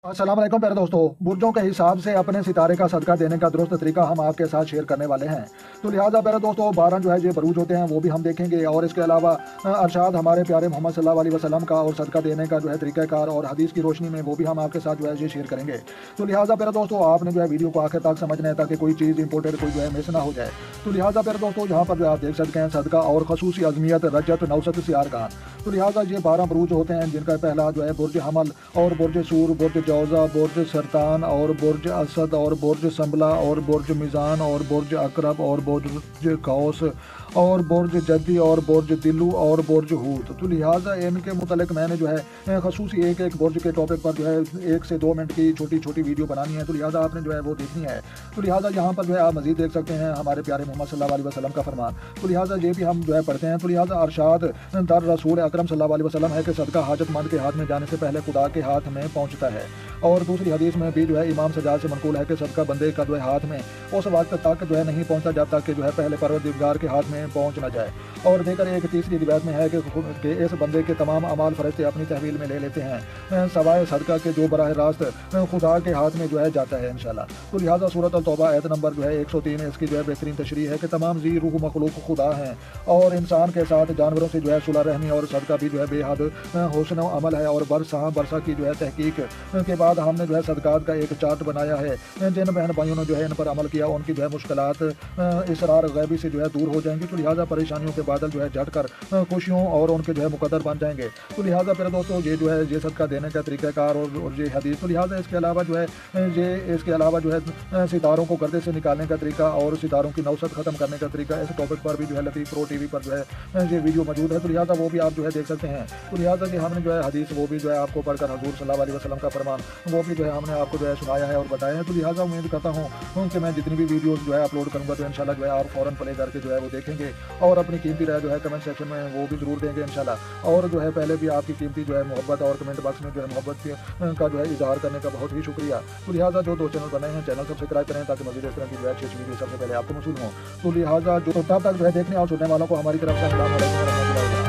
अस्सलाम वालेकुम प्यारे दोस्तों। बुर्जों के हिसाब से अपने सितारे का सदका देने का दुरुस्त तरीका हम आपके साथ शेयर करने वाले हैं। तो लिहाजा प्यारे दोस्तों 12 जो है ये बरूज होते हैं वो भी हम देखेंगे, और इसके अलावा अरशाद हमारे प्यारे मोहम्मद सल्लल्लाहु अलैहि वसल्लम का और सदका देने का जो है तरीक़ाकार और हदीस की रोशनी में वो भी हम आपके साथ जो है ये शेयर करेंगे। तो लिहाजा प्यारे दोस्तों आपने जो है वीडियो को आखिर तक समझना है ताकि कोई चीज़ इंपोर्टेड कोई जो है मिस ना हो जाए। तो लिहाजा प्यारे दोस्तों यहाँ पर जो आप देख सकते हैं सदका और खसूसी अज़मियत रजत नौसत सियार खान। तो लिहाजा ये 12 बरूज होते हैं जिनका पहला जो है बुर्ज हमल और बुर्ज सूर, बुर्ज जौज़ा, बुर्ज सरतान और बुर्ज असद और बुर्ज संबला और बुर्ज मिज़ान और बुर्ज अकरब और बुर्ज कौस और बुर्ज जद्दी और बुर्ज दिल्लू और बुर्ज हूत। तो लिहाजा इनके मुतल्लिक मैंने जो है खसूसी एक एक बुर्ज के टॉपिक पर जो है 1 से 2 मिनट की छोटी छोटी वीडियो बनानी है। तो लिहाजा आपने जो है वो देखनी है। तो लिहाजा यहाँ पर जो है आप मज़ीद देख सकते हैं हमारे प्यारे मोहम्मद सल्लल्लाहु अलैहि वसल्लम का फरमान। तो लिहाजा ये भी हम जो है पढ़ते हैं। तो लिहाजा अरशाद दर रसूल अकरम सल्लल्लाहु अलैहि वसल्लम है कि सदका हाजतमंद के हाथ में जाने से पहले खुदा के हाथ में पहुँचता है। और दूसरी हदीस में भी जो है इमाम सजाद से मनकूल है कि सदका बंदे का जो है हाथ में उस वक्त तक जो है नहीं पहुंचा जब तक कि जो है पहले परवरदिगार के हाथ में पहुंच न जाए। और देकर एक तीसरी रिवायत में है कि इस बंदे के तमाम अमाल फरिश्ते अपनी तहवील में ले लेते हैं सवाए सदका के जो बराह रास्त खुदा के हाथ में जो है जाता है इंशाल्लाह। तो लिहाजा सूरत अल-तौबा आयत नंबर जो है 103 इसकी जो है बेहतरीन तशरीह है कि तमाम जी रूह मखलूक खुदा हैं और इंसान के साथ जानवरों से जो है सुलह रहमी और सदका भी जो है बेहद हुस्न अमल है। और बरसा की जो है तहकीक के बाद हमने जो है सदकात का एक चार्ट बनाया है। जिन बहन भाइयों ने जो है इन पर अमल किया उनकी जो है मुश्किलात इसरार गैबी से जो है दूर हो जाएंगी। तो लिहाजा परेशानियों के बादल जो है झट कर खुशियों और उनके जो है मुकद्दर बन जाएंगे। तो लिहाजा फिर दोस्तों ये जो है ये सदका देने का तरीक़ाकार और ये हदीस। तो लिहाजा इसके अलावा जो है इसके अलावा जो है सितारों को गर्दे से निकालने का तरीका और सितारों की नौसत ख़त्म करने का तरीका, इस टॉपिक पर भी जो है लतीफ़ प्रो टीवी पर जो है ये वीडियो मौजूद है। तो लिहाजा वो भी आप जो है देख सकते हैं। तो लिहाजा कि हमने जो है हदीस वो भी जो है आपको पढ़कर हजूर सल्लल्लाहु अलैहि वसल्लम का फरमान वो भी जो है हमने आपको जो है सुनाया है और बताया है। तो लिहाजा उम्मीद करता हूँ कि मैं जितनी भी वीडियोस जो है अपलोड करूँगा तो इंशाल्लाह जो है आप फ़ौरन प्ले करके जो है वो देखेंगे और अपनी कीमती राय जो है कमेंट सेक्शन में वो भी ज़रूर देंगे इंशाल्लाह। और जो है पहले भी आपकी कीमती जो है मोहब्बत और कमेंट बॉक्स में जो है मोहब्बत का जो है इजहार करने का बहुत ही शुक्रिया। तो लिहाजा जो 2 चैनल बने हैं चैनल सब्सक्राइब करें ताकि मज़ीद इस तरह की जो है अच्छी वीडियो सबसे पहले आपको मौसूल हों। तो लिहाजा जो तब तक जो है देखने और सुनने वालों को हमारी तरफ से अस्सलाम वालेकुम।